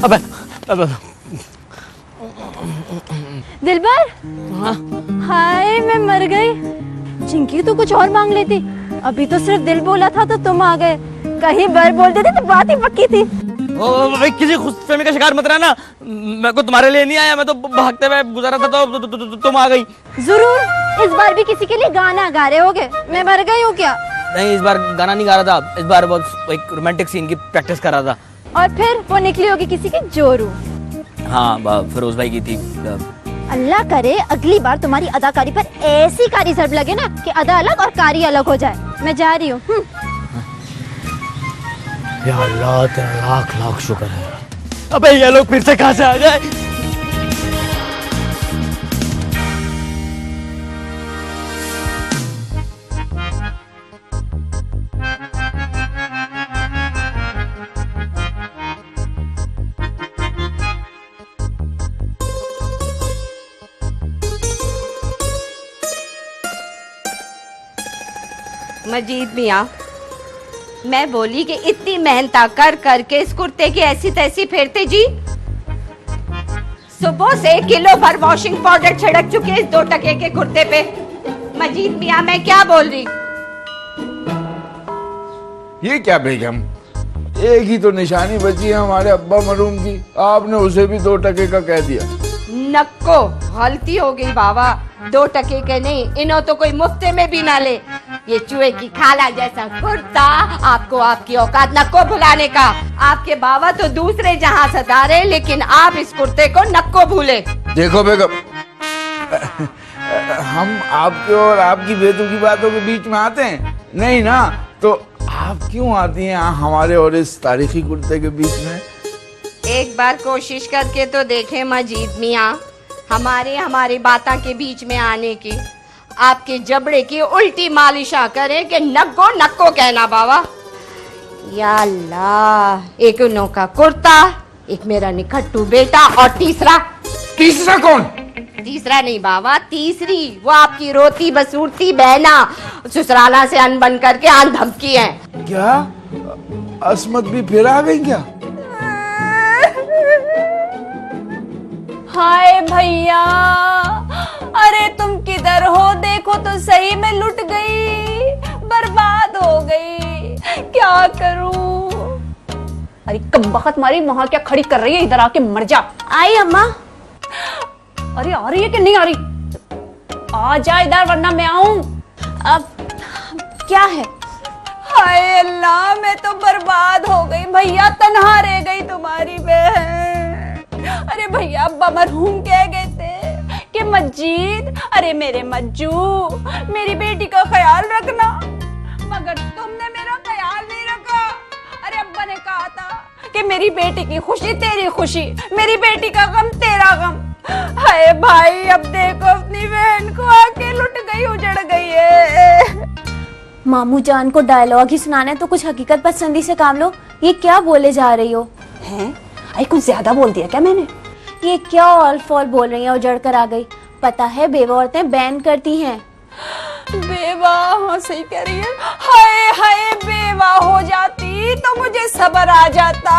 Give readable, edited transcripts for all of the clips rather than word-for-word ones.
अबे अबे दिलबर, हाँ हाय मैं मर गई। चिंकी तो कुछ और मांग लेती, अभी तो सिर्फ दिल बोला था तो तुम आ गए। कहीं बर बोल देते तो बात ही पक्की थी। ओ भाई किसी खुशफहमी का शिकार मत रहना, मैं को तुम्हारे लिए नहीं आया, मैं तो भागते हुए गुजरा था तो तुम आ गई। जरूर, इस बार भी किसी के लिए गाना गा रहे होगे। मैं मर गई हूँ क्या? नहीं, इस बार गाना नहीं गा रहा था, इस बार बस एक रोमांटिक सीन की प्रैक्टिस कर रहा था। और फिर वो निकली होगी किसी की जोरू। हाँ फिरोज भाई की थी। अल्लाह करे अगली बार तुम्हारी अदाकारी पर ऐसी कारी जर्ब लगे ना कि अदा अलग और कारी अलग हो जाए। मैं जा रही हूँ। या अल्लाह तेरा लाख लाख शुक्र है। अबे ये लोग फिर से कहाँ से आ गए? मजीद मियाँ, मैं बोली कि इतनी मेहनत कर करके इस कुर्ते की ऐसी तैसी फेरते जी। सुबह से किलो भर वॉशिंग पाउडर छिड़क चुके इस 2 टके के कुर्ते पे। मजीद मियाँ मैं क्या बोल रही? ये क्या बेगम, एक ही तो निशानी बची है हमारे अब्बा मरूम की, आपने उसे भी 2 टके का कह दिया। नक्को गलती हो गई बाबा, 2 टके के नहीं, इन्हों तो कोई मुफ्ते में भी ना ले। ये चूहे की खाला जैसा कुर्ता आपको आपकी औकात नक्को भुलाने का। आपके बाबा तो दूसरे जहां सदारे, लेकिन आप इस कुर्ते को नक्को भूले। देखो बेगम, हम आपके और आपकी बेतुकी बातों के बीच में आते हैं नहीं ना, तो आप क्यों आती हैं हमारे और इस तारीखी कुर्ते के बीच में? एक बार कोशिश करके तो देखें मजीद मियाँ, हमारी बातों के बीच में आने की। आपके जबड़े की उल्टी मालिशा करें कि नक्को नक्को कहना बाबा। या अल्लाह, एक नौका कुर्ता, एक मेरा निखट्टू बेटा, और तीसरा कौन? तीसरा नहीं बाबा, तीसरी वो आपकी रोती बसूरती बहना, ससुराला से अनबन करके आन धमकी है। क्या असमत भी फिर आ गई क्या? हाय भैया, अरे तुम किधर हो? देखो तो सही, मैं लुट गई, बर्बाद हो गई, क्या करूं? अरे कमबख्त मारी, वहां क्या खड़ी कर रही है? इधर आके मर जा। आई अम्मा। अरे आ रही है कि नहीं आ रही? आ जा इधर वरना मैं आऊं। अब क्या है? हाय अल्लाह, मैं तो बर्बाद हो गई भैया, तन्हा रह गई तुम्हारी बहन। अरे भैया अब्बा मरहूम कह गए थे कि मजीद, अरे मेरे मज्जू, मेरी बेटी का ख्याल रखना, मगर तुमने मेरा ख्याल नहीं रखा। अरे अब्बा ने कहा था कि मेरी बेटी की खुशी तेरी खुशी, मेरी बेटी का गम तेरा गम। हाय भाई, अब देखो अपनी बहन को आके लुट गई, उजड़ गई है। मामू जान को डायलॉग ही सुनाना है तो कुछ हकीकत पसंदी से काम लो। ये क्या बोले जा रही हो? हैं? आई कुछ ज्यादा बोल दिया क्या मैंने? ये क्या ऑल फॉल बोल रही हैं? उजड़ कर आ गई। पता है बेवा औरतें बैन करती हैं। बेवा? हाँ सही कह रही है। हाय हाय, बेवा हो जाती तो मुझे सब्र आ जाता।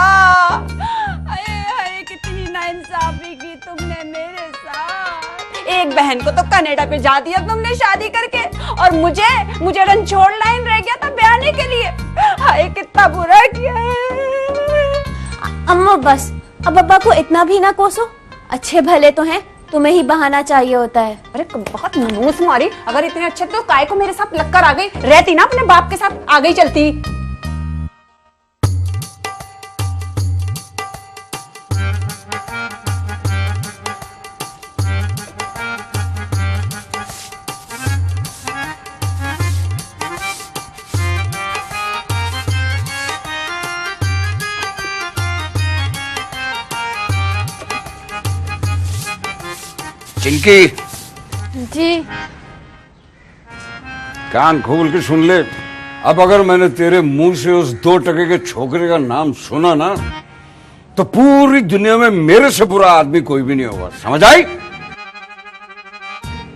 हाय हाय, कितनी नाइंसाफी की तुमने मेरे साथ। एक बहन को तो कनाडा पे जा दिया तुमने शादी करके, और मुझे रंछोड़ लाइन रह गया था ब्याने के लिए। हाय कितना बुरा किया है। अम्मा बस, अब अब्बा को इतना भी ना कोसो, अच्छे भले तो हैं, तुम्हें ही बहाना चाहिए होता है। अरे बहुत मनूस मारी, अगर इतने अच्छे तो काय को मेरे साथ लगकर आ गई? रहती ना अपने बाप के साथ, आ गई चलती। चिंकी जी। कान खोल के सुन ले, अब अगर मैंने तेरे मुंह से उस 2 टके के छोकरे का नाम सुना ना, तो पूरी दुनिया में मेरे से बुरा आदमी कोई भी नहीं होगा, समझ आई?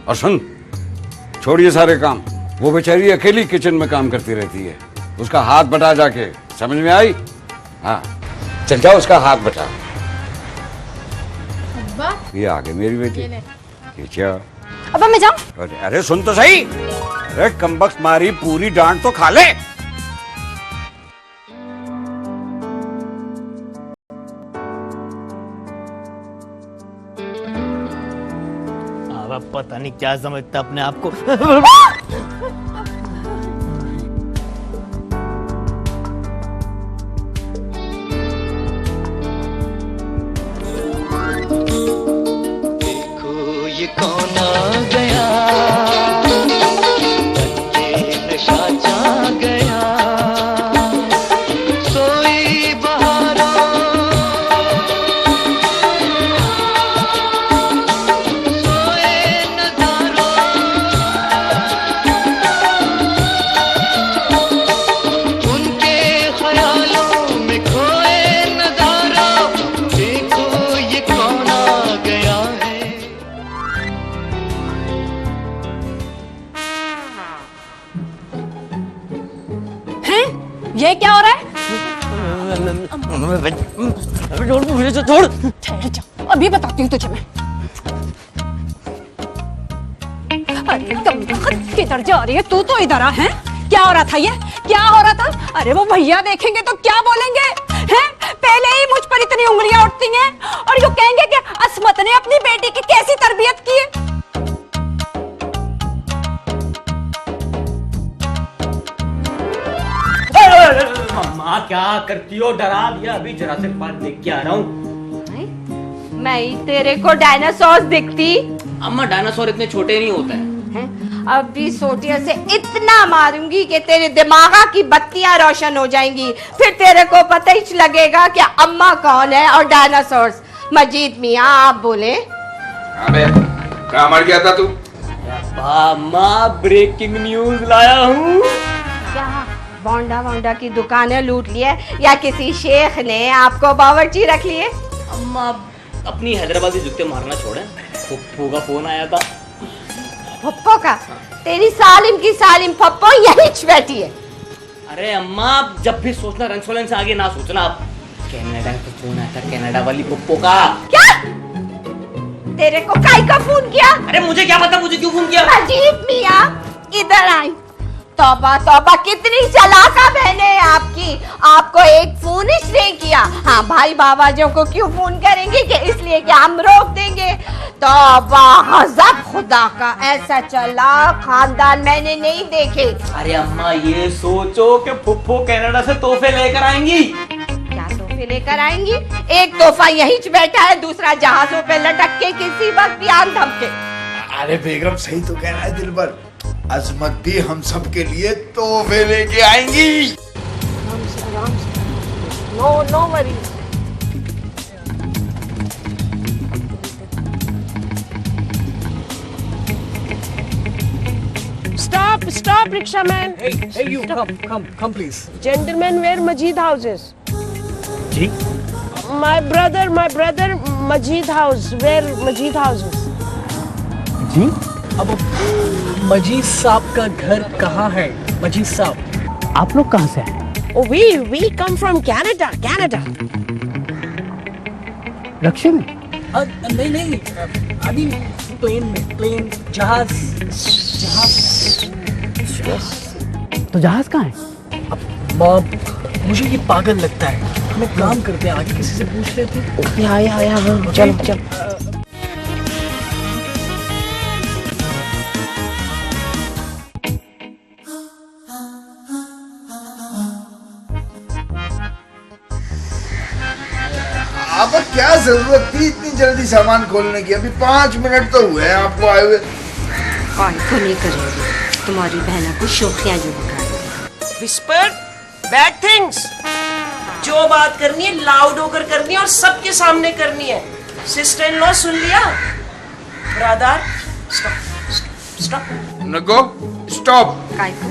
और सुन, छोड़िए सारे काम, वो बेचारी अकेली किचन में काम करती रहती है, उसका हाथ बटा जाके, समझ में आई? हाँ चल जाओ, उसका हाथ बटा। ये आगे मेरी बेटी ये क्या? अब मैं जाऊं? अरे सुन तो सही, अरे कमबख्त मारी पूरी डांट तो खा ले। अब पता नहीं क्या समझता अपने आप को। ये कौन आ गया, नशा छा गया, सोई बहारों, सोए नजारों, उनके ख्यालों में खोए नजारा, देखो ये कौन आ गया है। हैं? ये क्या हो रहा है? छोड़। ठहर जा, अभी बताती हूँ तुझे मैं। अरे कमबख्त किधर जा रही है तू? तो इधर आ। हैं? क्या हो रहा था ये? क्या हो रहा था? अरे वो भैया देखेंगे तो क्या बोलेंगे? हैं? पहले ही मुझ पर इतनी उंगलियां उठती हैं और यूं कहेंगे कि असमत ने अपनी बेटी की कैसी तरबियत की है। अम्मा क्या करती हो? डरा दिया। अभी जरा से पार्क देख के आ रहा हूँ। मैं ही तेरे को डायनासोर दिखती? अम्मा डायनासोर इतने छोटे नहीं होते हैं। अभी सोटिया से इतना मारूंगी कि तेरे दिमागा की बत्तियां रोशन हो जाएंगी, फिर तेरे को पता ही लगेगा कि अम्मा कौन है और डायनासोर। मजीद मियाँ आप बोले। अबे कहाँ मर गया था तू? अम्मा ब्रेकिंग न्यूज लाया हूँ। क्या बोंडा वोंडा की दुकानें लूट ली है या किसी शेख ने आपको बावर्ची रख लिए? अम्मा अपनी हैदराबादी जुत्ते मारना छोड़े। पप्पू का फोन आया था। पप्पो का? तेरी सालिम की सालिम पप्पो यही बैठी है। अरे अम्मा जब भी सोचना रंगसोलन से आगे ना सोचना। आप कनाडा का फोन आया था, कनाडा वाली पप्पो का। क्या? तेरे को काई का फोन किया? अरे मुझे क्या पता मुझे क्यों फोन किया? मजीद मियाँ इधर आई। तौबा तौबा कितनी चालाका बहने हैं आपकी। आपको एक फोन इसलिए किया। हाँ भाई बाबाजों को क्यों फोन करेंगे कि इसलिए कि हम रोक देंगे। तौबा गज़ब खुदा का, ऐसा चला खानदान मैंने नहीं देखे। अरे अम्मा ये सोचो कि फुफ्फो कनाडा से तोहफे लेकर आएंगी। क्या तोहफे लेकर आएंगी? एक तोहफा यहीं बैठा है, दूसरा जहाजों पे लटक के किसी वक्त भी आन धमके। अरे बेगम सही तो कह रहा है दिलबर, अजमत भी हम सब के लिए तोहफे लेके आएंगी। No worries. Stop, rickshaw man. Hey, you, come, please. Gentlemen, where Majid house is? जी? My brother, Majid house. Where Majid house is? जी? अब मजीद साहब का घर कहाँ है? मजीद साहब, आप लोग कहाँ से हैं? Oh, we come from Canada. रक्षा में? नहीं, अभी प्लेन, जहाज। तो जहाज कहाँ है? माँ, मुझे ये पागल लगता है। हमें काम करते हैं, आगे किसी से पूछ लेते हैं। Yeah, चल। अब क्या जरूरत थी इतनी जल्दी सामान खोलने की? अभी 5 मिनट तो हुए हैं आपको आए हुए। को नहीं करेंगे तुम्हारी बहना को शोखियां जो बता। Whisper bad things. जो बात करनी है लाउड होकर करनी है और सबके सामने करनी है। सिस्टर इन लॉ सुन लिया? Brother stop. नको स्टॉप। काय को?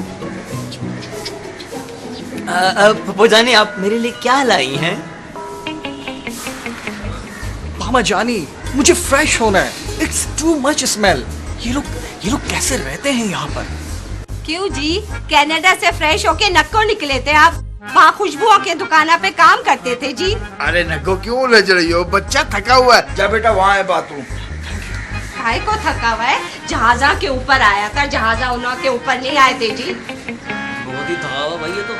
पप्पू जानी आप मेरे लिए क्या लाई हैं? मामा जानी, मुझे फ्रेश होना है। It's too much smell. ये लोग कैसे रहते हैं यहाँ पर? क्यों जी, कनाडा से फ्रेश होके नक्को निकले थे आप? वहाँ खुशबुओं के दुकाना पे काम करते थे जी। अरे नको क्यों उलझ रही हो, बच्चा थका हुआ है। जा बेटा वहाँ है बाथरूम। भाई को थका हुआ है, जहाजा के ऊपर आया था, जहाजा उन्हों के ऊपर नहीं आए थे जी। बहुत ही थका हुआ भाई ये तो।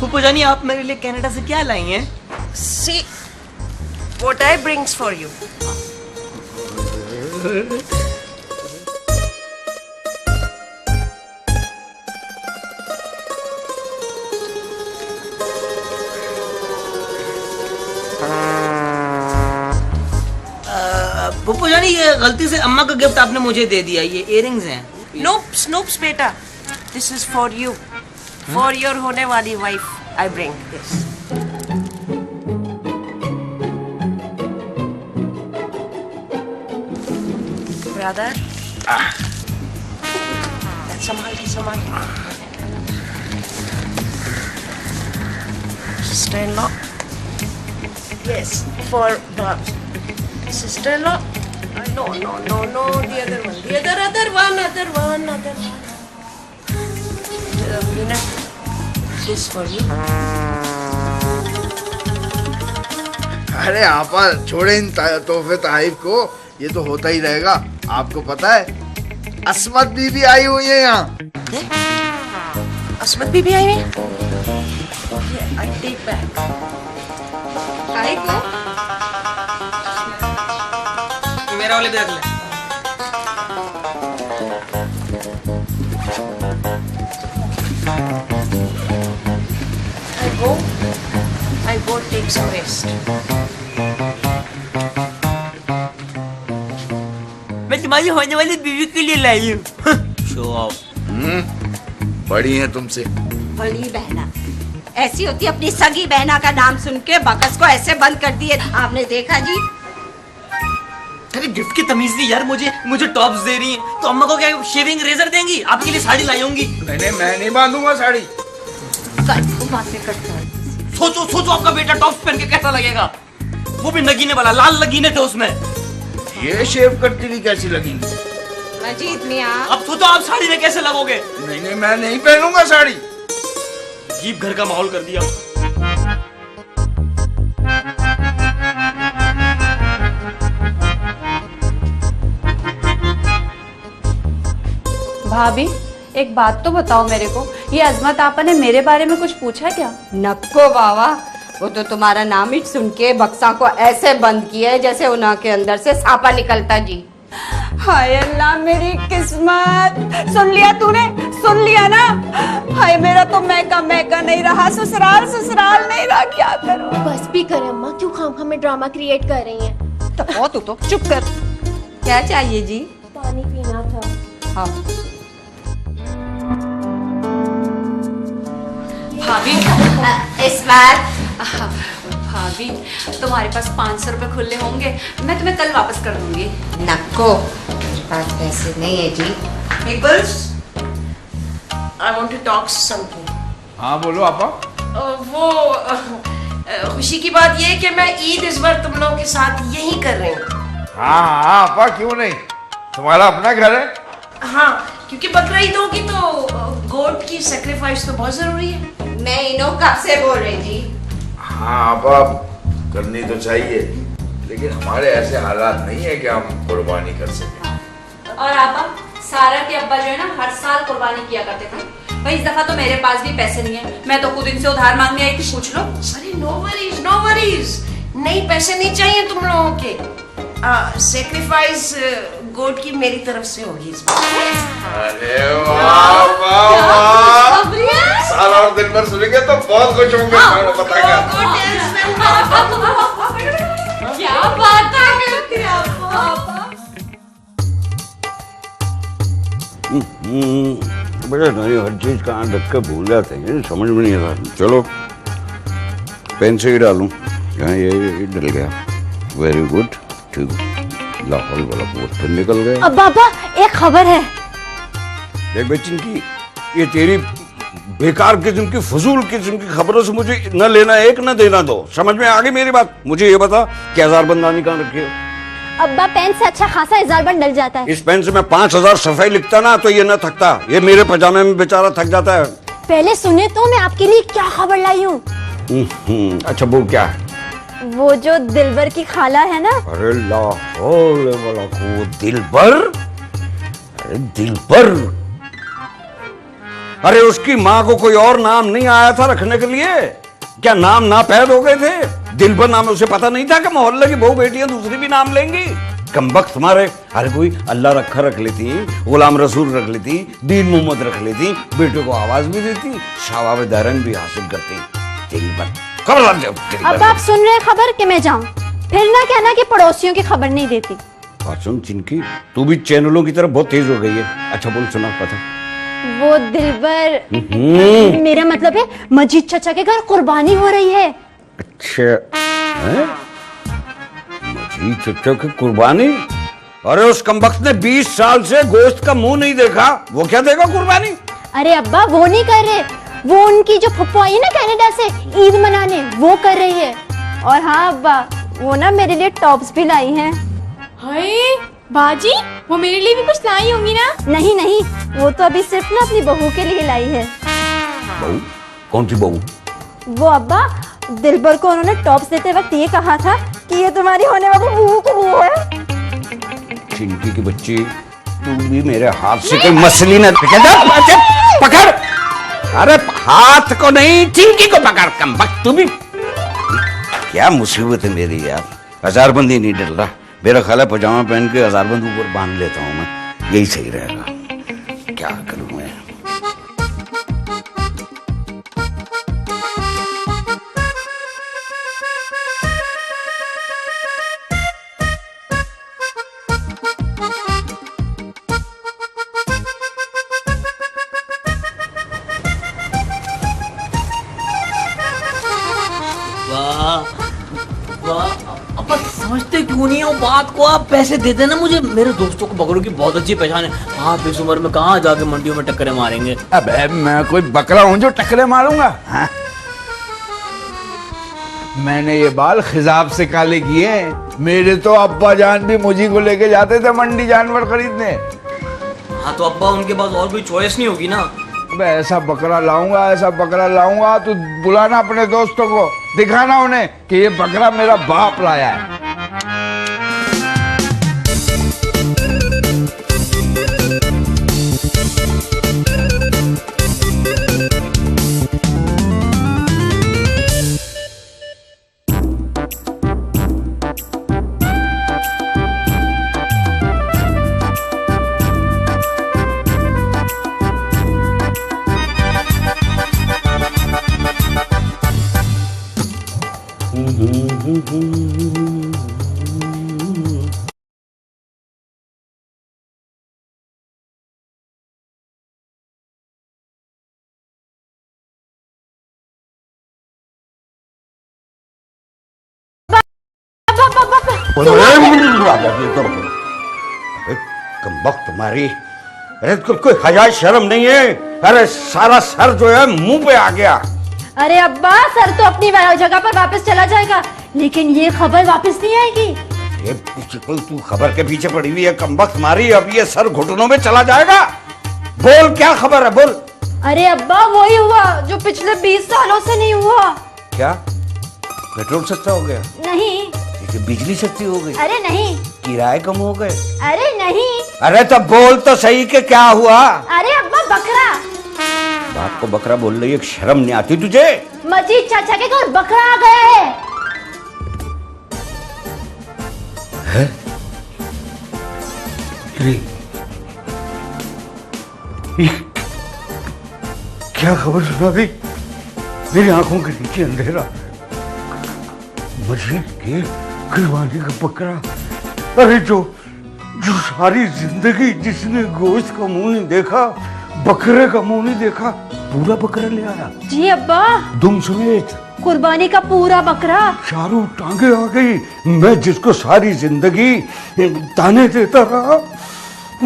फूफू जानी आप मेरे लिए कनाडा से क्या लाई हैं? See what I brings for you. फूफू जानी ये गलती से अम्मा का गिफ्ट आपने मुझे दे दिया, ये इयररिंग्स हैं। Snoops बेटा, this is for you, for your होने वाली wife. I bring this. Brother. संभाल के Sister-in-law. Yes, for Babs. Sister-in-law. No, the other one. The other one. Nina, this for you. अरे आपा छोड़े इन तोहफे ताइफ को, ये तो होता ही रहेगा। आपको पता है असमत बीबी आई हुई है यहाँ। असमत बीबी आई है? I take back. भाई को मेरा वाले बैग ले। I go take some rest. मैं तुम्हारी होने वाली बीवी के लिए लाई हूँ। Show off. बड़ी हैं तुमसे। बड़ी बहना ऐसी होती, अपनी सगी बहना का नाम सुन के बकस को ऐसे बंद कर दिए। आपने देखा जी? अरे गिफ्ट की तमीज नहीं यार, मुझे टॉप्स दे रही हैं, तो अम्मा को क्या शेविंग रेजर देंगी? आपके लिए साड़ी लाई होंगी। मैं नहीं बांधूंगा साड़ी। बातें करता है। सोचो आपका बेटा टॉप्स पहन के कैसा लगेगा, वो भी नगीने वाला, लाल नगीने थे उसमें। ये शेव करती हुई कैसी लगेंगी? मजीद मियां, अब सोचो आप साड़ी में कैसे लगोगे। नहीं मैं नहीं पहनूंगा साड़ी। अजीब घर का माहौल कर दिया। भाभी एक बात तो बताओ मेरे को, ये अजमत आपा ने मेरे बारे में कुछ पूछा क्या? नक्को बाबा, वो तो तुम्हारा नाम ही सुन के बक्सा को ऐसे बंद किया है जैसे उन्हा के अंदर से सांपा निकलता जी। हाय अल्लाह मेरी किस्मत, सुन लिया तूने, सुन लिया ना? हाय मेरा तो मैका नहीं रहा, ससुराल नहीं रहा, क्या करूं? बस भी करे अम्मा, क्यों खाम में ड्रामा क्रिएट कर रही हैं? तो तू तो चुप कर। क्या चाहिए जी? पानी पीना था। हाँ। भाभी इस्माइल, भाभी तुम्हारे पास 500 रुपए खुले होंगे, मैं तुम्हें कल वापस कर दूंगी। नक्को मेरे पास पैसे नहीं है जी। Peoples, I want to talk something. हाँ बोलो आपा। खुशी की बात ये है कि मैं ईद इस बार तुम लोगों के साथ यही कर रही हूँ। हाँ आपा, क्यों नहीं, तुम्हारा अपना घर है। हाँ, क्योंकि बकरीद होगी तो गोट की सैक्रिफाइस तो बहुत जरूरी है। मैं इनो कब से बोल रही जी। हाँ आपा, करनी तो चाहिए, लेकिन हमारे ऐसे हालात नहीं है कि हम कुर्बानी कर सकें। और आपा, सारा के अब्बा जो है ना हर साल कुर्बानी किया करते थे। भाई इस दफा तो मेरे पास भी पैसे नहीं है, मैं तो खुद इनसे उधार मांगने आई थी, पूछ लो। अरे नो वरीज, नहीं पैसे नहीं चाहिए तुम लोगों के। सैक्रिफाइस गोट की मेरी तरफ से होगी इस बार। अरे वाह वाह वाह, साल और दिन भर सुनेंगे तो बहुत खुश होंगे। बताएगा क्या बात करती है आपा। बड़ा नहीं, हर चीज कहाँ रख के भूल जाते हैं, समझ में नहीं आता। चलो पेन से ही डालूं, यहाँ ये डल गया। वेरी गुड, ठीक है। लाहौल वाला बहुत फिर निकल गए। अब बाबा एक खबर है। देख बेचिन की, ये तेरी बेकार किस्म की, फजूल किस्म की खबरों से मुझे न लेना एक न देना दो। समझ में आ गई मेरी बात? मुझे ये बता कि हजारबंदानी कहाँ रखी है? अब्बा पेन से अच्छा खासा हजारबंद डल जाता है। इस पेन से मैं 5000 सफाई लिखता ना तो ये न थकता, ये मेरे पजामे में बेचारा थक जाता है। पहले सुने तो मैं आपके लिए क्या खबर लाई हूँ। अच्छा वो क्या है? वो जो दिलबर की खाला है ना। अरे लाहौल वाला को दिलबर, अरे दिलबर, अरे उसकी माँ को कोई और नाम नहीं आया था रखने के लिए? क्या नाम नापैद हो गए थे? दिलबर नाम उसे पता नहीं था कि मोहल्ले की बहू बेटियां दूसरी भी नाम लेंगी? कमबख्त तुम्हारे। अरे कोई अल्लाह रखा रख लेती, गुलाम रसूल रख लेती, दीन मोहम्मद रख लेती, बेटे को आवाज भी देती, शवाब दारन भी हासिल करती। दिलबर खबर। अब आप सुन रहे खबर कि मैं जाऊं? फिर ना कहना कि पड़ोसियों की खबर नहीं देती। सुन चिनकी, तू भी चैनलों की तरफ बहुत तेज हो गई है। अच्छा बोल, सुना पता। वो दिलबर, मेरा मतलब है मजीद चाचा के घर कुर्बानी हो रही है। अच्छा है? मजीद चाचा की कुर्बानी? अरे उस कमबख्त ने 20 साल से गोश्त का मुंह नहीं देखा, वो क्या देगा कुर्बानी? अरे अब्बा वो नहीं कर रहे, वो उनकी जो फुप्पो आई है ना कनाडा से ईद मनाने, वो कर रही है। और हाँ अब्बा, वो ना मेरे लिए टॉप्स भी लाई हैं। हाय बाजी, वो मेरे लिए भी कुछ लाई होंगी ना? नहीं नहीं, वो तो अभी सिर्फ ना अपनी बहू के लिए लाई है। बहू? कौन सी बहू? वो अब्बा, दिलबर को उन्होंने टॉप्स देते वक्त ये कहा था कि ये तुम्हारी होने वाली बहू की बहू है। चिंकी की बच्ची, तू भी मेरे हाथ से कोई मछली न पकड़। अरे हाथ को नहीं, चिंकी को पकड़। कमबख्त तू भी, क्या मुसीबत है मेरी यार। हजारबंदी नहीं डल रहा, मेरा ख्याल है पजामा पहन के हजारबंद ऊपर बांध लेता हूँ मैं, यही सही रहेगा। क्या करूँ मैं? अब समझते क्यों नहीं हो बात को? आप पैसे दे देना मुझे, मेरे दोस्तों को बकरों की बहुत अच्छी पहचान है। आप इस उम्र में कहाँ जाके मंडियों में टक्करें मारेंगे? अबे मैं कोई बकरा हूं जो टक्करे मारूंगा? हाँ? मैंने ये बाल खिजाब से काले किए हैं। मेरे तो अब्बा जान भी मुझी को लेके जाते थे मंडी जानवर खरीदने। हाँ तो अब्बा, उनके पास और कोई चॉइस नहीं होगी ना? अबे ऐसा बकरा लाऊंगा, ऐसा बकरा लाऊंगा, तू बुलाना अपने दोस्तों को, दिखाना उन्हें कि ये बकरा मेरा बाप लाया है। कमबख्त तुम्हारी, अरे कोई हया शर्म नहीं है? अरे सारा सर जो है मुंह पे आ गया। अरे अब्बा, सर तो अपनी जगह पर वापस चला जाएगा, लेकिन ये खबर वापस नहीं आएगी। ये तू खबर के पीछे पड़ी हुई है कमबख्त तुम्हारी, अब ये सर घुटनों में चला जाएगा। बोल क्या खबर है, बोल। अरे अब्बा, वही हुआ जो पिछले 20 सालों से नहीं हुआ। क्या पेट्रोल सस्ता हो गया? नहीं। बिजली सस्ती हो गई? अरे नहीं। किराए कम हो गए? अरे नहीं। अरे तो बोल तो सही कि क्या हुआ? अरे अब्बा, बकरा। बाप को बकरा बोल रही है, शर्म नहीं आती तुझे? मजीद चाचा के घर बकरा आ गया है। क्या खबर सुना दी? मेरी आंखों के नीचे अंधेरा। मजीद की कुर्बानी का बकरा। अरे जो सारी जिंदगी जिसने गोश्त का मुंह नहीं देखा, बकरे का मुंह नहीं देखा, पूरा बकरा ले आया। जी अब्बा, दुम समेत कुर्बानी का पूरा बकरा। चारों टांगे आ गई। मैं जिसको सारी जिंदगी ताने देता रहा,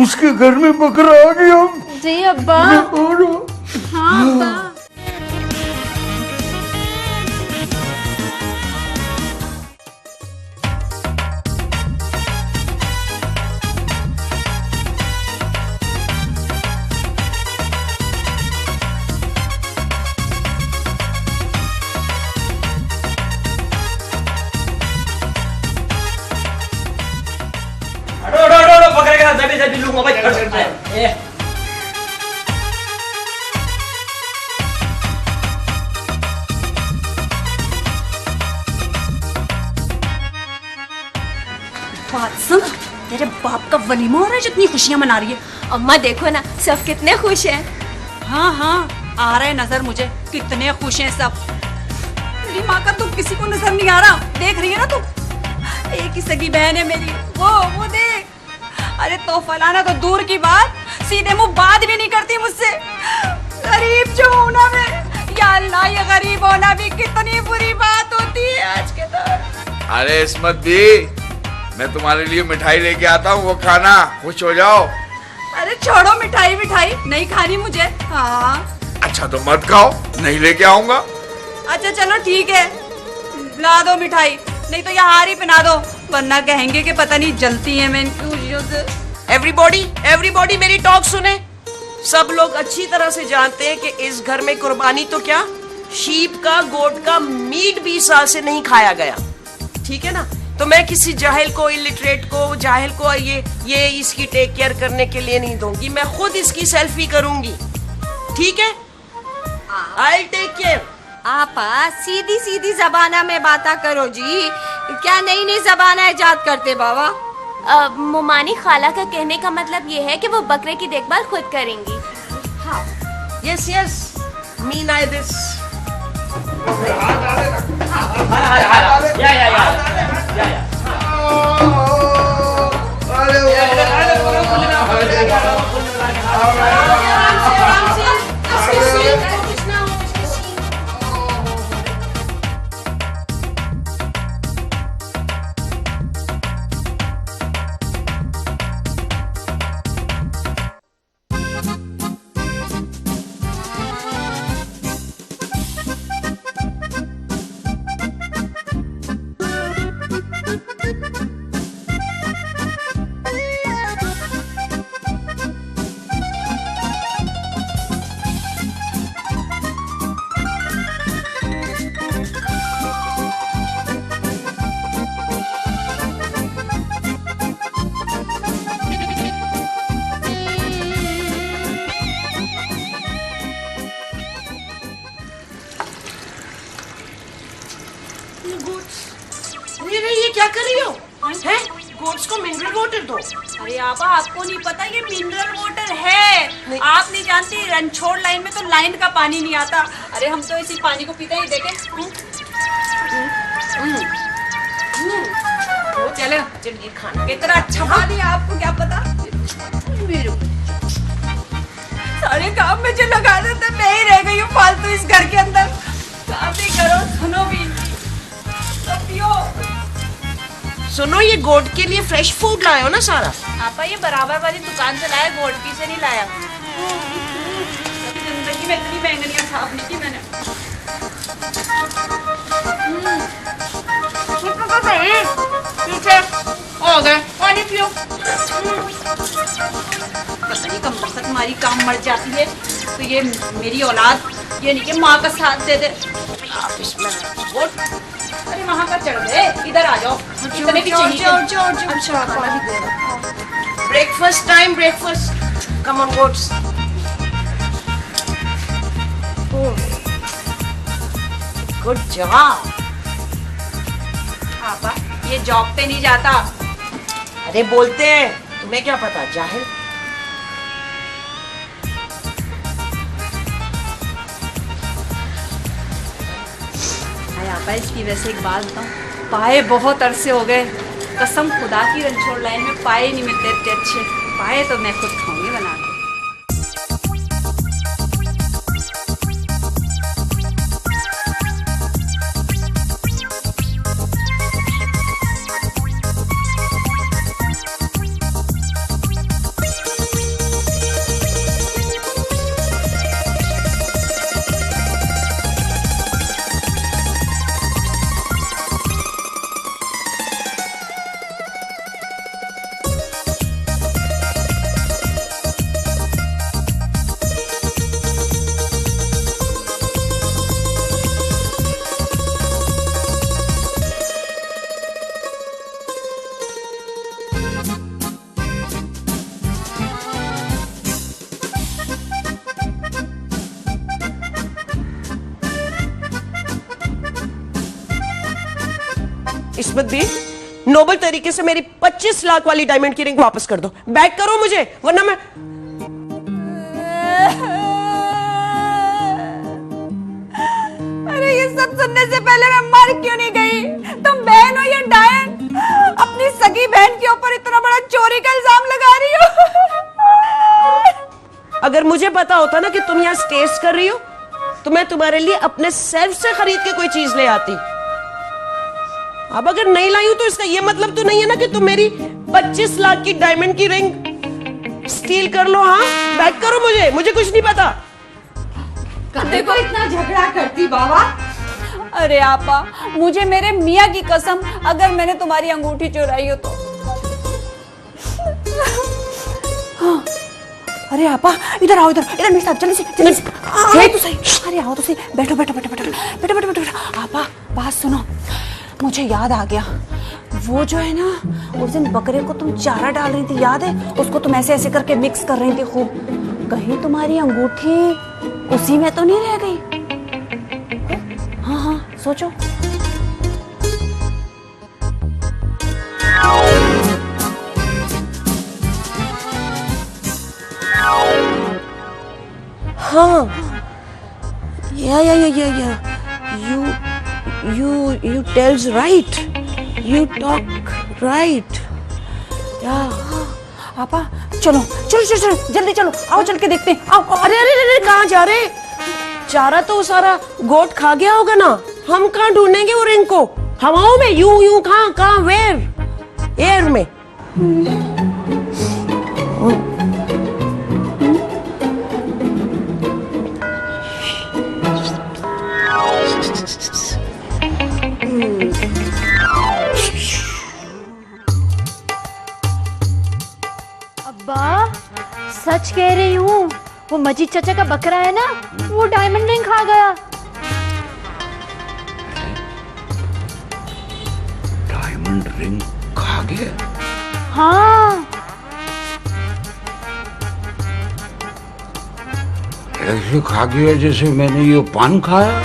उसके घर में बकरा आ गया। जी अब्बा। हाँ अब्बा। मैं भी लूंगा भाई, खड़ सकता है। बात सुन, तेरे बाप का वलीमा हो रहा है, जितनी खुशियां मना रही है। अम्मा देखो ना, सब कितने खुश हैं। हाँ हाँ, आ रहा है नजर मुझे, कितने खुश हैं सब। मेरी माँ का तुम किसी को नजर नहीं आ रहा, देख रही है ना तुम? एक ही सगी बहन है मेरी, वो देख। अरे तोहफा लाना तो दूर की बात, सीधे मुंह बात भी नहीं करती मुझसे। गरीब जो हूं ना मैं, या अल्लाह, ये गरीब होना भी कितनी बुरी बात होती है आज के दौर। अरे इस्मत भी, मैं तुम्हारे लिए मिठाई लेके आता हूँ, वो खाना, खुश हो जाओ। अरे छोड़ो मिठाई, नहीं खानी मुझे। हाँ अच्छा तो मत खाओ, नहीं लेके आऊंगा। अच्छा चलो ठीक है, ला दो मिठाई, नहीं तो यहाँ हारी पहना दो, वरना कहेंगे कि पता नहीं जलती है मैं इनकी खुशियों से। एवरीबॉडी मेरी टॉक सुने। सब लोग अच्छी तरह से जानते हैं कि इस घर में कुर्बानी तो क्या, शीप का, गोट का मीट 20 साल से नहीं खाया गया, ठीक है ना? तो मैं किसी जाहिल को, इलिटरेट को, जाहिल को ये इसकी टेक केयर करने के लिए नहीं दूंगी, मैं खुद इसकी सेल्फी करूंगी, ठीक है? I take care. आपा सीधी सीधी जबाना में बाता करो जी, क्या नई नई जबाना इजाद करते बाबा? मोमानी खाला का कहने का मतलब ये है कि वो बकरे की देखभाल खुद करेंगी। हाँ, यस, मीन आई दिस। ये क्या कर रही हो? हैं? गोट्स को मिनरल वाटर दो। अरे आपा, आपको नहीं पता ये मिनरल वाटर है? आप नहीं जानती, रणछोड़ लाइन में तो लाइन का पानी नहीं आता। अरे हम तो इसी पानी को पीते ही देखे। चलो चलिए खाना। कितना अच्छा पानी है, आपको क्या पता? सारे काम में जो लगा देते, मैं ही रह गई हूँ फालतू इस घर के अंदर। काम भी करो, सुनो भी, तो पियो। सुनो, ये गोट के लिए फ्रेश फूड लाए हो ना सारा? आपा ये बराबर वाली दुकान से लाया, गोल्डी से नहीं लाया। जिंदगी में इतनी बैंगनियां साफ नहीं की मैंने। पीछे हो गए, पानी पियो। पता नहीं कब तक हमारी काम मर जाती है, तो ये मेरी औलाद ये नहीं कि माँ का साथ दे दे। अरे वहाँ पर चढ़ गए, इधर आ जाओ। इतने की चाहिए। अच्छा, breakfast time, breakfast. Come on goats. Good job. आपा ये जॉब पे नहीं जाता। अरे बोलते हैं, तुम्हें क्या पता, जाहिल। आपा इसकी वैसे एक बात बताऊं, पाए बहुत अरसे हो गए, कसम खुदा की रणछोड़ लाइन में पाए नहीं मिलते इतने अच्छे। पाए तो मैं खुद खाऊंगी बना के। असमत भी, नोबल तरीके से मेरी 25 लाख वाली डायमंड की रिंग वापस कर दो। बैक करो मुझे, वरना मैं अरे ये सब सुनने से पहले मैं मर क्यों नहीं गई? तुम बहन हो या डायन? अपनी सगी बहन के ऊपर इतना बड़ा चोरी का इल्जाम लगा रही हो। अगर मुझे पता होता ना कि तुम यहाँ स्टेज कर रही हो तो मैं तुम्हारे लिए अपने सेल्फ से खरीद के कोई चीज ले आती। अब अगर नहीं लाई हूं तो इसका ये मतलब तो नहीं है ना कि तुम मेरी 25 लाख की डायमंड की रिंग स्टील कर लो। हाँ, बैक करो मुझे कुछ नहीं पता। देखो इतना झगड़ा करती बाबा। अरे आपा, मुझे मेरे मियाँ की कसम, अगर मैंने तुम्हारी अंगूठी चुराई हो तो। हाँ। अरे आपा, इधर आओ, इधर मेरे साथ, जल्दी से आओ तो सही। अरे आओ तो सही, बैठो बैठो बैठो बैठो बैठो बैठो बैठो। आपा, बात सुनो, मुझे याद आ गया। वो जो है ना, उस दिन बकरे को तुम चारा डाल रही थी, याद है? उसको तुम ऐसे ऐसे करके मिक्स कर रही थी खूब। कहीं तुम्हारी अंगूठी उसी में तो नहीं रह गई? हाँ हाँ, सोचो। हाँ, या you tells right, you talk right, या आपा, चलो चलो चलो चलो, जल्दी चलो, आओ चल के देखते हैं। आओ, आओ। अरे अरे अरे, कहाँ जा रहे? चारा तो सारा गोट खा गया होगा ना, हम कहाँ ढूंढेंगे वो रिंग को? हवाओं में यूं कहाँ वेयर? एयर में। अब्बा, सच कह रही हूँ, वो मजीद चाचा का बकरा है ना, वो डायमंड रिंग खा गया। डायमंड रिंग खा गया? हाँ। ऐसे खा गया जैसे मैंने ये पान खाया?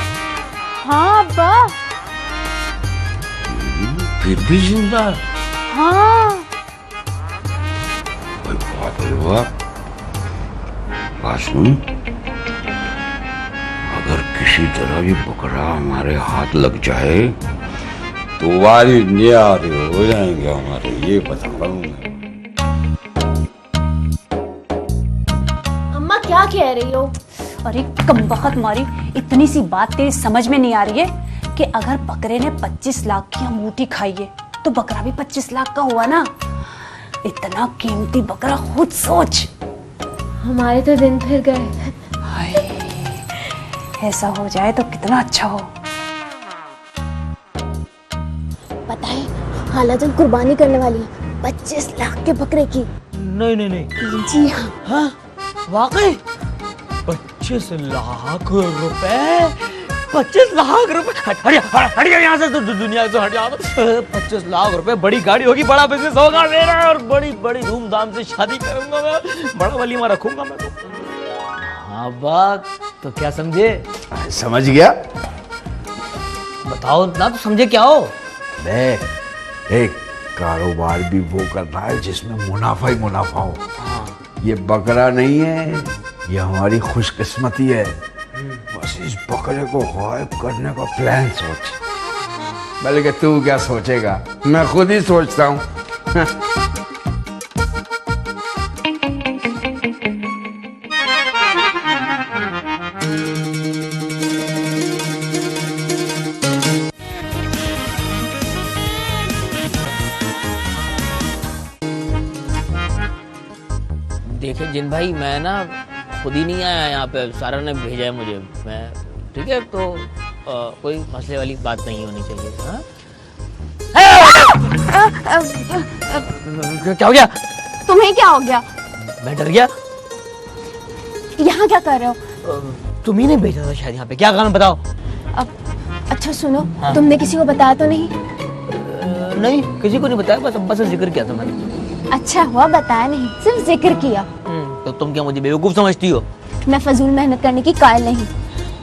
हाँ अब्बा। फिर भी जिंदा? हाँ। बात सुन, अगर किसी तरह ये बकरा हमारे हाथ लग जाए तो वारी न्यारे हो जाएंगे हमारे, ये बता रहा हूं मैं। अम्मा क्या कह रही हो? अरे कमबख्त मारी, इतनी सी बात तेरी समझ में नहीं आ रही है कि अगर बकरे ने 25 लाख की अंगूठी खाई है तो बकरा भी 25 लाख का हुआ ना। इतना कीमती बकरा, खुद सोच। हमारे तो दिन फिर गए। हाय, ऐसा हो जाए तो कितना अच्छा हो। पता है, हालांकि कुर्बानी करने वाली है 25 लाख के बकरे की। नहीं जी हाँ। हाँ, वाकई 25 लाख रुपए? 25 लाख रुपए? हट जा यहाँ से, दुनिया से हट जा। 25 लाख रुपए, बड़ी गाड़ी होगी, बड़ा बिजनेस होगा मेरा, और बड़ी बड़ी धूमधाम से शादी करूंगा मैं, बड़ा वलीमा रखूंगा मैं तो। हाँ बात तो क्या समझे? समझ गया। बताओ ना, तो समझे क्या हो? एक कारोबार भी वो करना है जिसमें मुनाफा ही मुनाफा हो। ये बकरा नहीं है, ये हमारी खुशकिस्मती है। बस इस बकरे को गायब करने का प्लान सोच। बल्कि तू क्या सोचेगा, मैं खुद ही सोचता हूँ। देखिए जिन भाई, मैं ना खुद ही नहीं आया यहाँ पे, सारा ने भेजा है मुझे। मैं ठीक है, तो कोई मसले वाली बात नहीं होनी चाहिए। हाँ? क्या हो गया? तुम्हें क्या हो गया? मैं डर गया। यहाँ क्या कर रहे हो? तुम ही ने भेजा था शायद यहाँ पे, क्या कारण बताओ? अच्छा सुनो, हाँ? तुमने किसी को बताया तो नहीं? नहीं, किसी को नहीं बताया, बस अब्बा से जिक्र किया था मैंने। अच्छा हुआ बताया नहीं, सिर्फ जिक्र किया। तो तुम क्या मुझे बेवकूफ समझती हो? मैं फजूल मेहनत करने की कायल नहीं।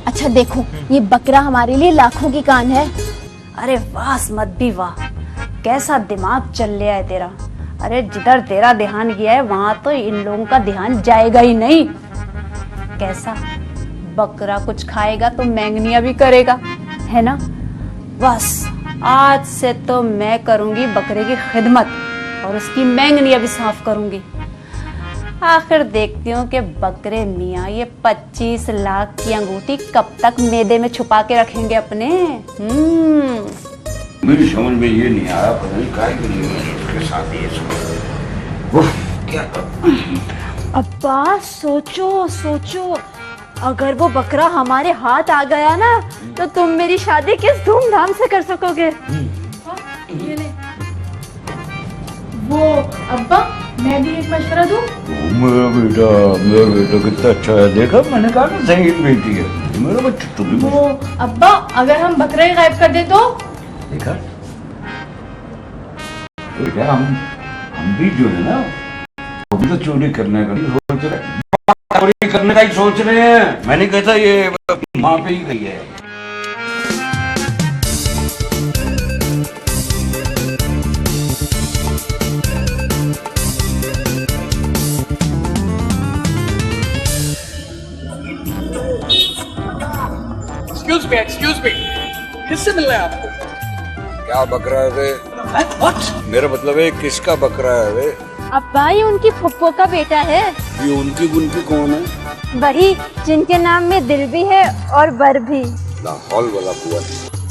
अच्छा देखो, ये बकरा हमारे लिए लाखों की कान है। अरे वाह अस्मत भी वाह, कैसा दिमाग चल लिया है तेरा। अरे जिधर तेरा ध्यान गया है वहां तो इन लोगों का ध्यान जाएगा ही नहीं। कैसा बकरा कुछ खाएगा तो मैंगनिया भी करेगा, है ना। बस आज से तो मैं करूंगी बकरे की खिदमत और उसकी मैंगनिया भी साफ करूंगी। आखिर देखती हूँ कि बकरे मियाँ ये 25 लाख की अंगूठी कब तक मैदे में छुपा के रखेंगे अपने। मेरी समझ में ये नहीं आया, पता नहीं काहे के लिए मैंने उसके साथ ये सब। उफ, क्या अब्बा सोचो सोचो, अगर वो बकरा हमारे हाथ आ गया ना तो तुम मेरी शादी किस धूमधाम से कर सकोगे। ये ले। वो अब्बा, मैं भी एक मशवरा दूं? मेरा बेटा कितना अच्छा है, देखा मैंने कहा ना सही बेटी है मेरा बच्चा। तुम भी वो अब्बा, अगर हम बकरा ही गायब कर दे तो? देखा बेटा, हम भी जो है ना वो भी तो चोरी करने का सोच रहे हैं, चोरी करने का ही सोच रहे हैं। मैंने कहता ये माँ पे ही गई है। एक्सक्यूज मी, किससे मिलना है आपको? क्या बकरा है वे? What? मेरा मतलब है किसका बकरा है वे? अब्बा ये उनकी फुप्पो का बेटा है। ये उनकी कौन है? वही जिनके नाम में दिल भी है और बर भी। लाहौल वाला बुआ।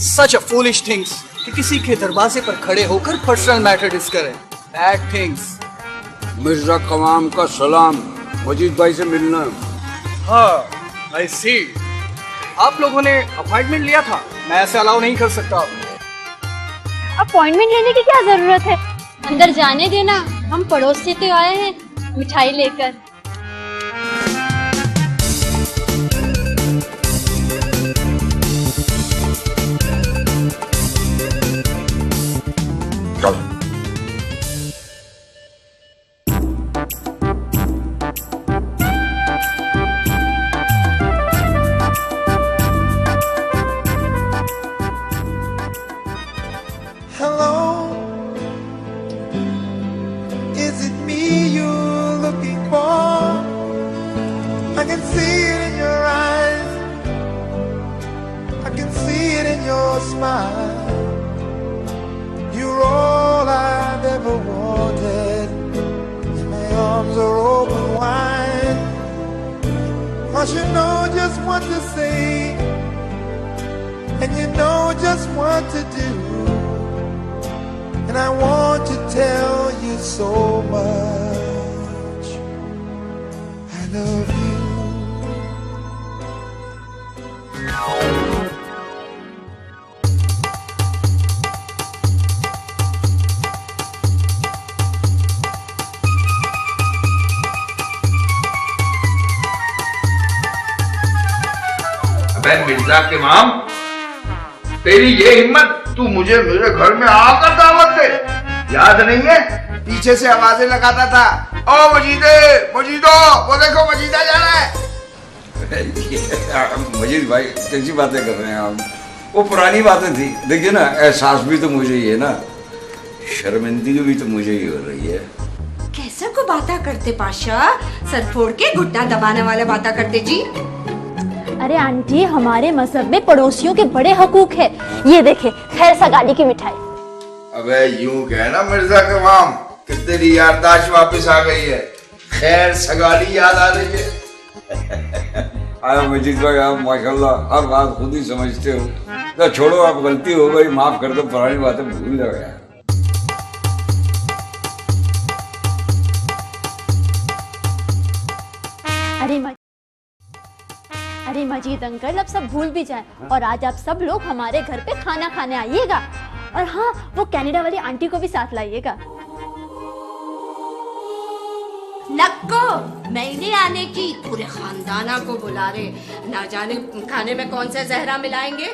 Such a foolish things कि किसी के दरवाजे पर खड़े होकर पर्सनल मैटर डिस्कस करें। Bad things। मिर्जा कमाम का सलाम, मजीद भाई से मिलना। हाँ, I see। आप लोगों ने अपॉइंटमेंट लिया था, मैं ऐसे अलाउ नहीं कर सकता। अपॉइंटमेंट लेने की क्या जरूरत है, अंदर जाने देना, हम पड़ोस से तो आए हैं मिठाई लेकर। चलो। You're all I've ever wanted, and my arms are open wide. 'Cause you know just what to say, and you know just what to do, and I want to tell you so much I love you. Mirza के माम, तेरी ये हिम्मत, तू मुझे मेरे घर में आकर दावत दे, याद नहीं है? पीछे से आवाजें लगाता था, ओ मजीदे, मजीदो, वो देखो मजीदा जा रहा है। मजीद भाई कैसी बातें कर रहे हैं आप? वो पुरानी बातें थी। देखिए ना, एहसास भी तो मुझे ही है ना, शर्मिंदगी भी तो मुझे ही हो रही है। कैसे को बातें करते पाशा, सर फोड़ के घुटना दबाने वाले बातें करते जी। अरे आंटी, हमारे मजहब में पड़ोसियों के बड़े हकूक है। ये देखे खैर सगाली की मिठाई। अबे यूं कहना मिर्जा के माम कि तेरी याददाश्त वापस आ गई है, खैर सगाली याद आ रही है। आया मजीद भाई, आप माशाल्लाह आप बात खुद ही समझते हो। तो छोड़ो, आप गलती हो गई, माफ कर दो, पुरानी बातें भूल जाओ यार। अरे मजीद अंकल, अब सब भूल भी जाए और आज आप सब लोग हमारे घर पे खाना खाने आइएगा। और हाँ, वो कनाडा वाली आंटी को भी साथ लाइएगा। नक्को, मैंने आने की, पूरे खानदाना को बुला रहे, ना जाने खाने में कौन सा जहरा मिलाएंगे।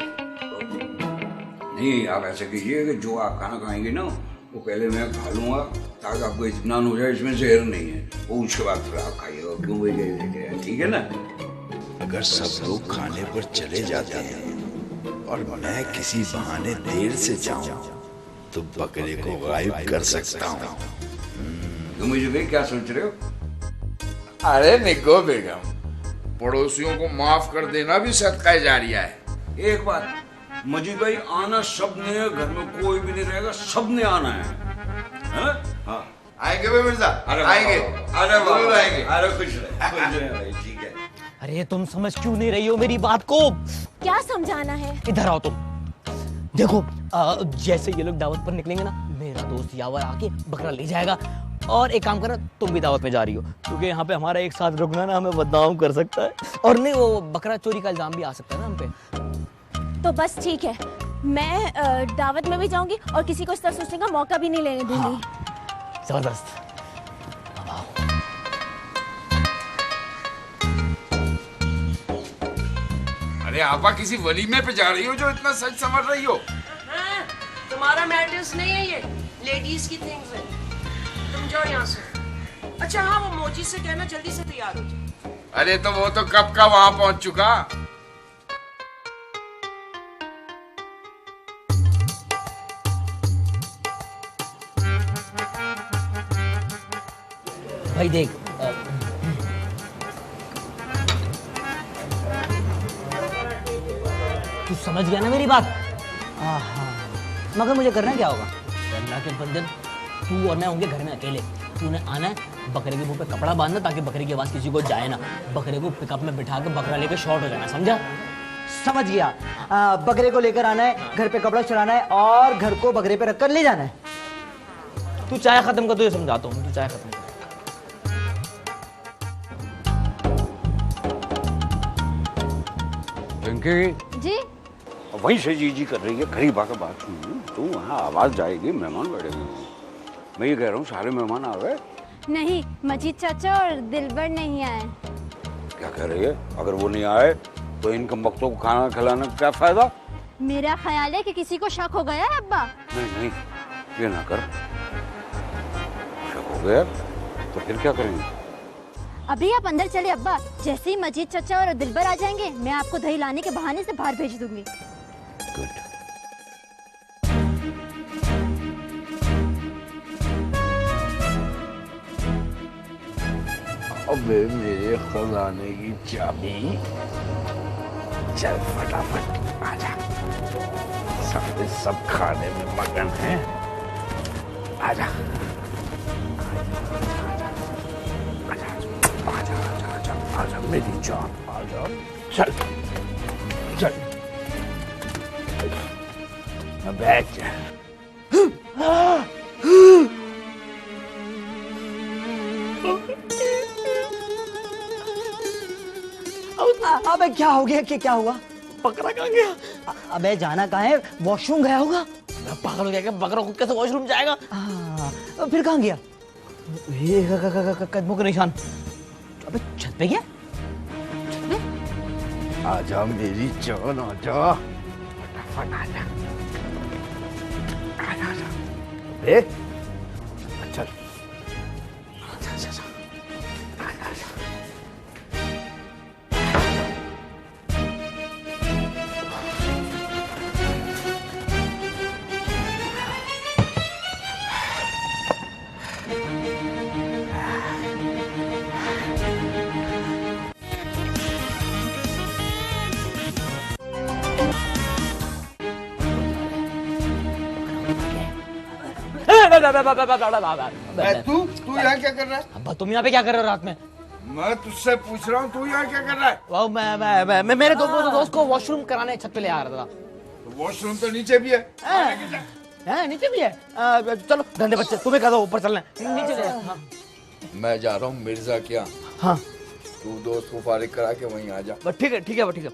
नहीं, आप ऐसा कीजिए कि जो आप खाना खाएंगे ना वो पहले मैं खा लूंगा, ताकि आपको इत्मीनान हो जाए इसमें जहर नहीं है, वो उसके बाद फिर आप खाइएगा। क्यों भाई, ठीक है ना? अगर सब लोग खाने पर चले जाते हैं और मैं किसी बहाने देर से जाऊं तो बकरे को गायब कर सकता हूँ। तुम मुझे भी क्या सोच रहे हो? अरे निको बेगम, पड़ोसियों को माफ कर देना भी सदका जारिया है। एक बात, मजीद भाई आना सबने है, घर में कोई भी नहीं रहेगा, सबने आना है। हाँ आएंगे भाई मिर्जा, अरे आएंगे, अरे जरूर आएंगे। अरे खुश रहे भाई, ठीक है। अरे तुम समझ क्यों नहीं रही हो मेरी बात को? क्या समझाना है? इधर आओ तुम। देखो जैसे ये लोग दावत पर निकलेंगे ना, मेरा दोस्त यावर आके बकरा ले जाएगा। और एक काम करना, तुम भी दावत में जा रही हो, क्योंकि यहाँ पे हमारा एक साथ रुकना ना हमें बदनाम कर सकता है, और नहीं वो बकरा चोरी का इल्जाम भी आ सकता है ना हम पे। तो बस ठीक है, मैं दावत में भी जाऊंगी और किसी को इस तरह सोचने का मौका भी नहीं लेने दूंगी। जबरदस्त। अरे आपा किसी वलीमे पे जा रही हो जो इतना सच समझ रही हो? हाँ, तुम्हारा मैटर्स नहीं है, ये लेडीज की थिंग्स है। तुम जाओ यहाँ से। अच्छा हाँ, वो मोची से कहना जल्दी से तैयार हो जाए। अरे तो वो तो कब का वहां पहुंच चुका। भाई देख, तू समझ गया ना मेरी बात? मगर मुझे करना क्या होगा? अल्लाह के बंदे, तू और मैं होंगे घर में अकेले। तूने आना है, बकरे के मुंह पे कपड़ा बांधना ताकि बकरे की आवाज किसी को जाए ना। बकरे को पिकअप में बिठा के बकरा लेके शॉर्ट हो जाना, समझा? समझ गया। बकरे को लेकर आना है, घर पे कपड़ा चढ़ाना है और घर को बकरे पे रखकर ले जाना है। तू चाय खत्म कर, तुझे समझाता हूँ। तू चाय खत्म कर। पिंकी जी वहीं से जी कर रही है, करीब आकर बात सुन। तू वहाँ आवाज जाएगी, मेहमान बैठेंगे। मैं ये कह रहा हूँ सारे मेहमान आ गए? नहीं, मजीद चाचा और दिलबर नहीं आए। क्या कह रही है? अगर वो नहीं आए तो इन कमबख्तों को खाना खिलाने का क्या फायदा? मेरा ख्याल है कि किसी को शक हो गया है अब्बा। नहीं नहीं, ये ना कर। शक हो गया तो फिर क्या करेंगे? अभी आप अंदर चले अब्बा, जैसे ही मजीद चाचा और दिलबर आ जाएंगे मैं आपको दही लाने के बहाने से बाहर भेज दूंगी। गुड। अबे मेरे खजाने की चाबी, चल फटाफट आजा। सब खाने में मगन है, आजा। आजा मेरी जान, आजा। चल चल, बैठ जा। अबे क्या हो गया? क्या हुआ? बकरा कहाँ गया? अबे जाना कहाँ है? वॉशरूम गया होगा। पागल हो गया क्या? बकरा खुद कैसे वॉशरूम जाएगा? फिर कहाँ गया? ये कदमों के निशान। अबे छत पे गया? आजा मेरी जान, आजा फटाफट आजा। आजा आजा। ए चल, आजा आजा आजा आजा। तू यहाँ क्या कर रहा है? अब्बा तुम यहाँ पे क्या कर रहे हो रात में? मैं तुझसे पूछ रहा हूँ, तू यहाँ क्या कर रहा है? वाह, मैं मेरे दोस्त को वॉशरूम कराने छत पे ले आ रहा था। वॉशरूम तो नीचे भी है। है नीचे भी है। चलो गंदे बच्चे, तुम्हें कहा था ऊपर चलना है, नीचे ले। हाँ मैं जा रहा हूँ मिर्जा के यहाँ। हाँ तू दोस्त को फारिग करा के वहीं आ जा। ठीक है ठीक है ठीक है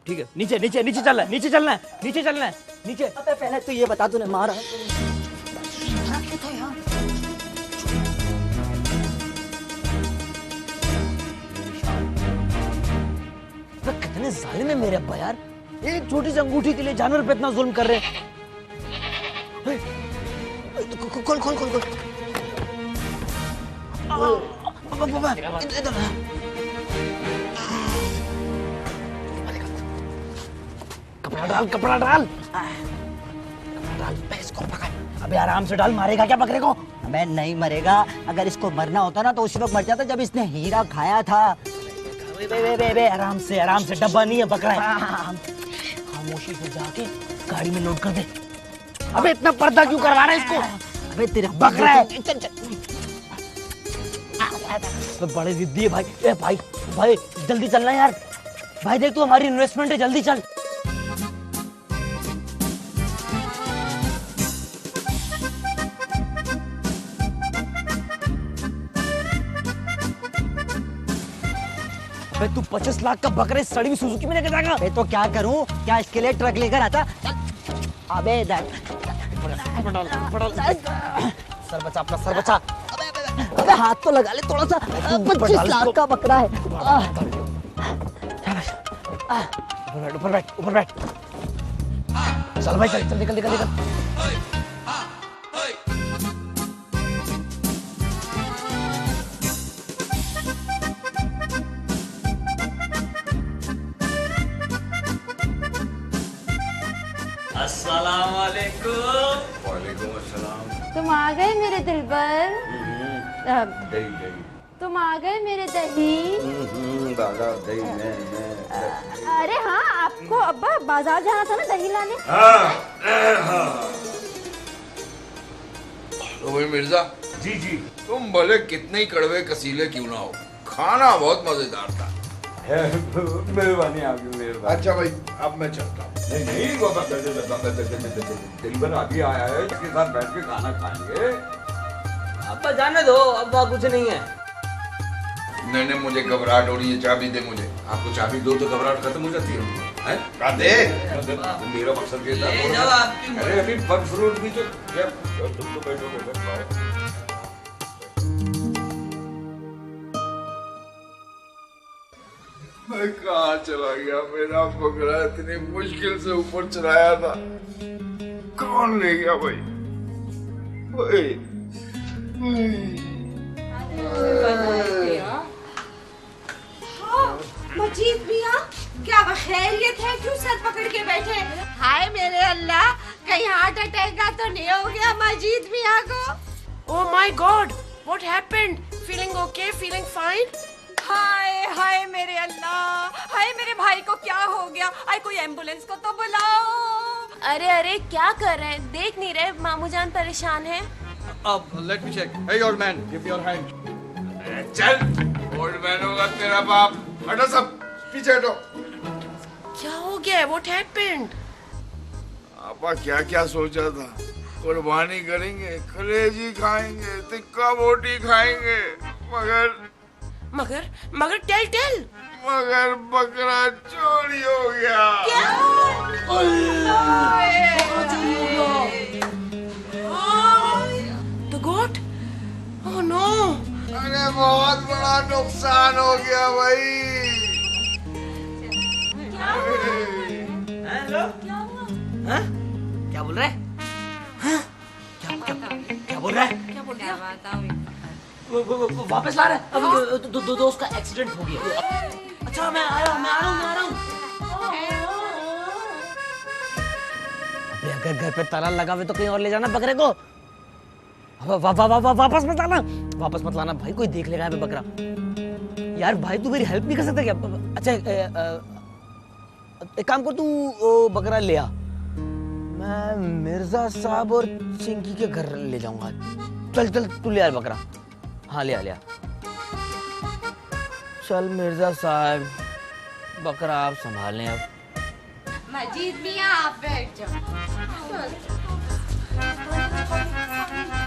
ठीक है। नीचे नीचे नीचे चलना है, नीचे चलना है, नीचे चलना है, नीचे। अबे पहले तो ये बता, तूने मारा क्यों था यार? कितने जालिम है मेरे अब्बा यार, एक छोटी सी अंगूठी के लिए जानवर पे इतना जुल्म कर रहे हैं। खोल खोल खोल खोल। कपड़ा डाल, कपड़ा डाल, कपड़ा डाल। इसको पकड़। अबे आराम से डाल, मारेगा क्या बकरे को? अबे नहीं मरेगा, अगर इसको मरना होता ना तो उसी वक्त मर जाता जब इसने हीरा खाया था। बे आराम से, डब्बा नहीं है, बकरा है। खामोशी से जाके गाड़ी में लोड कर दे। अबे इतना पर्दा क्यों करवा रहा है इसको? अबे तेरा बकरा है। बड़े जिद्दी है भाई। ए भाई जल्दी चलना यार। भाई देख तू, हमारी इन्वेस्टमेंट है, जल्दी चल। तू 25 लाख का बकरे सड़ी हुई सुजुकी में लेकर जाएगा? तो क्या करूं? क्या इसके लिए ट्रक लेकर आता? अबे सर बचा अपना, सर बचा। अबे हाथ तो लगा ले थोड़ा सा। 25 लाख का बकरा है। ऊपर बैठ। चल भाई चल, निकल। अस्सलाम वालेकुम। वालेकुम अस्सलाम। तुम आ गए मेरे दिलबर। दही तुम आ गए मेरे दही। दादा दही मैं अरे हाँ, आपको अब्बा बाजार जाना था ना दही लाने। तो भाई मिर्जा जी तुम भले कितने ही कड़वे कसीले क्यों ना हो, खाना बहुत मजेदार था। मेहरबानी आपकी, मेहरबानी। अच्छा भाई अब मैं चलता हूँ। नहीं दिलबर अभी आया है, इसके साथ बैठ के खाना खाएंगे। अब्बा जाने दो, अब्बा कुछ नहीं है। नहीं मुझे घबराहट हो रही है, चाबी दे मुझे। आपको चाबी दो तो घबराहट खत्म हो जाती है। दे। मेरा मकसद ये था। अरे अभी फल फ्रूट भी तो क्या, तुम तो बैठो। मैं कहाँ चला गया? मेरा बकरा इतनी मुश्किल से ऊपर चढ़ाया था, कौन ले गया भाई? मजीद मियाँ, क्या खैरियत है? क्यों सर पकड़ के बैठे? हाय मेरे अल्लाह, कहीं हार्ट अटैक का तो नहीं हो गया मजीद मियाँ को? Oh my God, what happened? Feeling okay? Feeling fine? हाय मेरे अल्लाह, हाय मेरे भाई को क्या हो गया? आई कोई एम्बुलेंस को तो बुलाओ। अरे क्या कर रहे हैं? देख नहीं रहे मामू जान परेशान है। Let me check. Hey old man, give me your hand. चल, ओल्ड मैन होगा तेरा बाप। हटो सब, पीछे हटो। क्या हो गया? What happened? आपा क्या क्या सोचा था? कुर्बानी करेंगे, कलेजी खाएंगे, टिक्का बोटी खाएंगे, मगर टेल। मगर बकरा चोरी हो गया। The goat? Oh no! अरे बहुत बड़ा नुकसान हो गया भाई। क्या बोल रहा है? क्या बोल रहा है? वो वापस ला रहा है। दोस्त का एक्सीडेंट हो गया। अच्छा मैं आ रहा हूँ। अबे अगर घर पे ताला लगा हुए तो कहीं और ले जाना बकरे को। वापस मत लाना भाई, कोई देख लेगा यहाँ पे बकरा। यार भाई तू मेरी हेल्प नहीं कर सकता क्या? अच्छा एक काम कर, तू बकरा ले आ, मैं मिर्जा साहब और चिंकी के घर ले जाऊंगा। चल तू ले आ बकरा। हाँ ले आ। चल मिर्जा साहब, बकरा आप संभाल लें अब। मजीद मियाँ आप बैठ जाओ।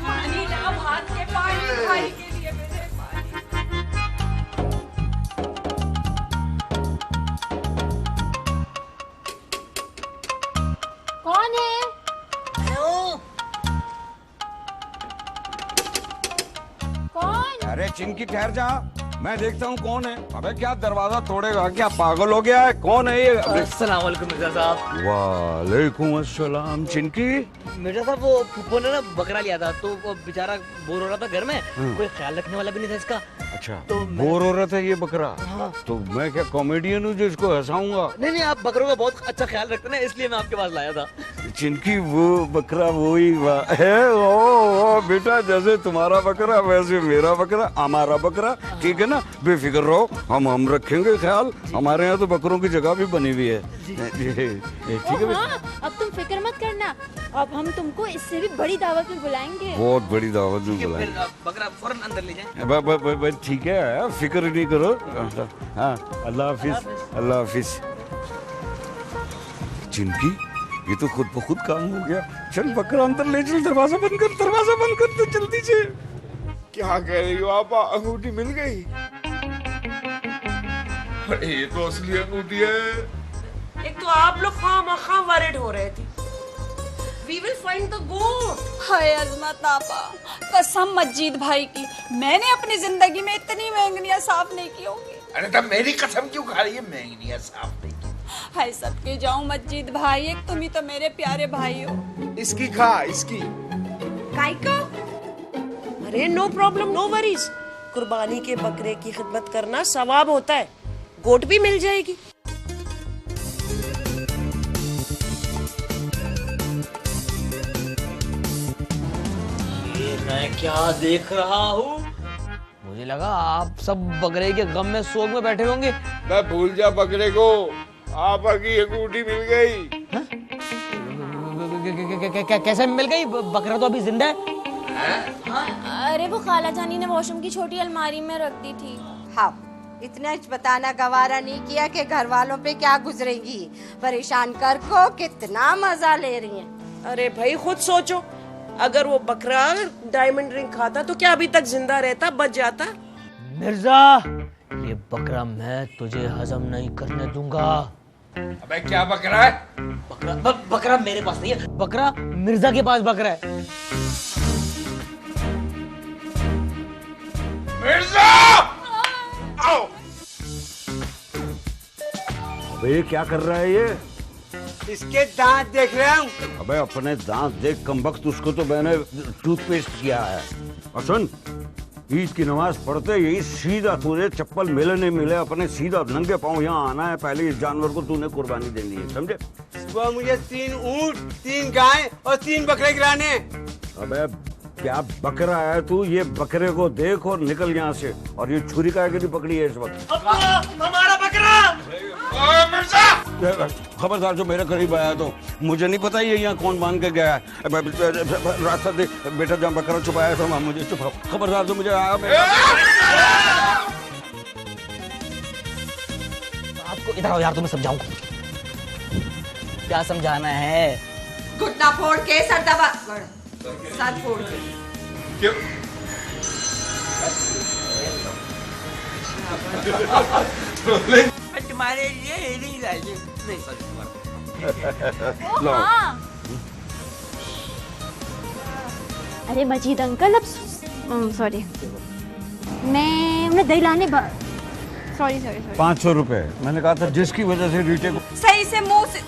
पानी लाओ, हाथ के पानी भाई के लिए मेरे पानी। कौन है? कौन? अरे चिंकी ठहर जा, मैं देखता हूँ कौन है। अबे क्या दरवाजा तोड़ेगा? क्या पागल हो गया है? कौन है ये? अस्सलाम वालेकुम मिर्जा साहब। वालेकुम अस्सलाम। चिंकी मिर्जा साहब, वो फूफो ने ना बकरा लिया था, तो वो बेचारा बोर हो रहा था घर में, कोई ख्याल रखने वाला भी नहीं था इसका। अच्छा तो बोर हो रहा था ये बकरा? हाँ। तो मैं क्या कॉमेडियन हूँ जो इसको हंसाऊंगा? नहीं आप बकरों का बहुत अच्छा ख्याल रखते हैं ना, इसलिए मैं आपके पास लाया था। चिनकी वो बकरा वो ही है। ओ बेटा, जैसे तुम्हारा बकरा वैसे मेरा बकरा, हमारा बकरा, ठीक है ना? बेफिक्र रहो, हम रखेंगे ख्याल। हमारे यहाँ तो बकरों की जगह भी बनी हुई है। ठीक है हाँ, अब तुम फिक्र मत करना, अब हम तुमको इससे भी बड़ी दावत में बुलाएंगे। बहुत बड़ी दावत में बुलाएंगे। बकरा फौरन अंदर ले जाए। ठीक है, फिक्र नहीं करो। हाँ, अल्लाह हाफिज, अल्लाह हाफिज। चिनकी, ये तो खुद ब खुद काम हो गया। चल बकरा अंदर ले चल, दरवाजा बंद कर तो जल्दी से। क्या कह रही हो आप? अंगूठी मिल गई? अरे ये तो असली अंगूठी है। एक तो आप लोग खामखा वरीड हो रहे थे। We will find the goat. हाय अजमत आपा, कसम मजीद भाई की, मैंने अपनी जिंदगी में इतनी महंगियां साफ नहीं की होंगी। अरे तब मेरी कसम क्यों खा रही है? महंगी साफ नहीं की। हाय सबके जाऊं मजीद भाई, एक तुम ही तो मेरे प्यारे भाई हो। इसकी खा, इसकी। काय का? अरे नो प्रॉब्लम, नो वरीज। कुर्बानी के बकरे की खिदमत करना सवाब होता है, गोट भी मिल जाएगी। ये मैं क्या देख रहा हूँ? मुझे लगा आप सब बकरे के गम में सोग में बैठे होंगे। मैं भूल जा बकरे को, आपा की अंगूठी मिल गई। कैसे मिल गई? बकरा तो अभी जिंदा है। अरे वो खाला जानी ने वॉशरूम की छोटी अलमारी में रख दी थी। हाँ, इतना बताना गवारा नहीं किया कि घर वालों पे क्या गुजरेगी। परेशान कर को कितना मजा ले रही हैं। अरे भाई खुद सोचो, अगर वो बकरा डायमंड रिंग खाता तो क्या अभी तक जिंदा रहता, बच जाता? मिर्जा, ये बकरा मैं तुझे हजम नहीं करने दूंगा। अबे क्या बकरा है? बकरा मेरे पास नहीं है, बकरा मिर्जा के पास बकरा है। मिर्जा! आओ! अबे क्या कर रहा है ये? इसके दांत देख रहा हूँ। अबे अपने दांत देख कमबख्त, उसको तो मैंने टूथपेस्ट किया है। और सुन, ईद की नमाज पढ़ते ही सीधा तुझे चप्पल मिले नहीं मिले, अपने सीधा नंगे पाँव यहाँ आना है। पहले इस जानवर को तूने कुर्बानी देनी है, समझे? सुबह मुझे 3 ऊंट, 3 गाय और 3 बकरे गिराने। अबे क्या बकरा है तू? ये बकरे को देख और निकल यहाँ से। और ये छुरी का नहीं पकड़ी है इस वक्त। हमारा बकरा! खबरदार जो मेरे करीब आया तो मुझे नहीं पता ये यहाँ कौन बांध के गया है। रास्ता दे बेटा, जहाँ बकरा छुपाया था मुझे छुपाओ। खबरदार जो मुझे आया। आपको इधर आओ यार, तुम्हें समझाऊं। क्या समझाना है? घुटना फोड़ के सर दबा, सर फोड़ के। क्यों? तुम्हारे लिए नहीं लाए। लो। अरे मजीद अंकल, अब सॉरी, मैं उन्हें दही लाने सॉरी 500 रुपए मैंने कहा था, जिसकी वजह से रीटे को सही से मुंह से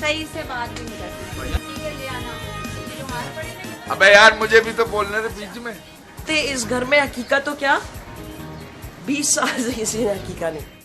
सही से बात भी नहीं करती। अबे यार, मुझे भी तो बोलने दे बीच में। इस घर में हकीकत तो क्या 20 साल से किसी ने हकीकत नहीं।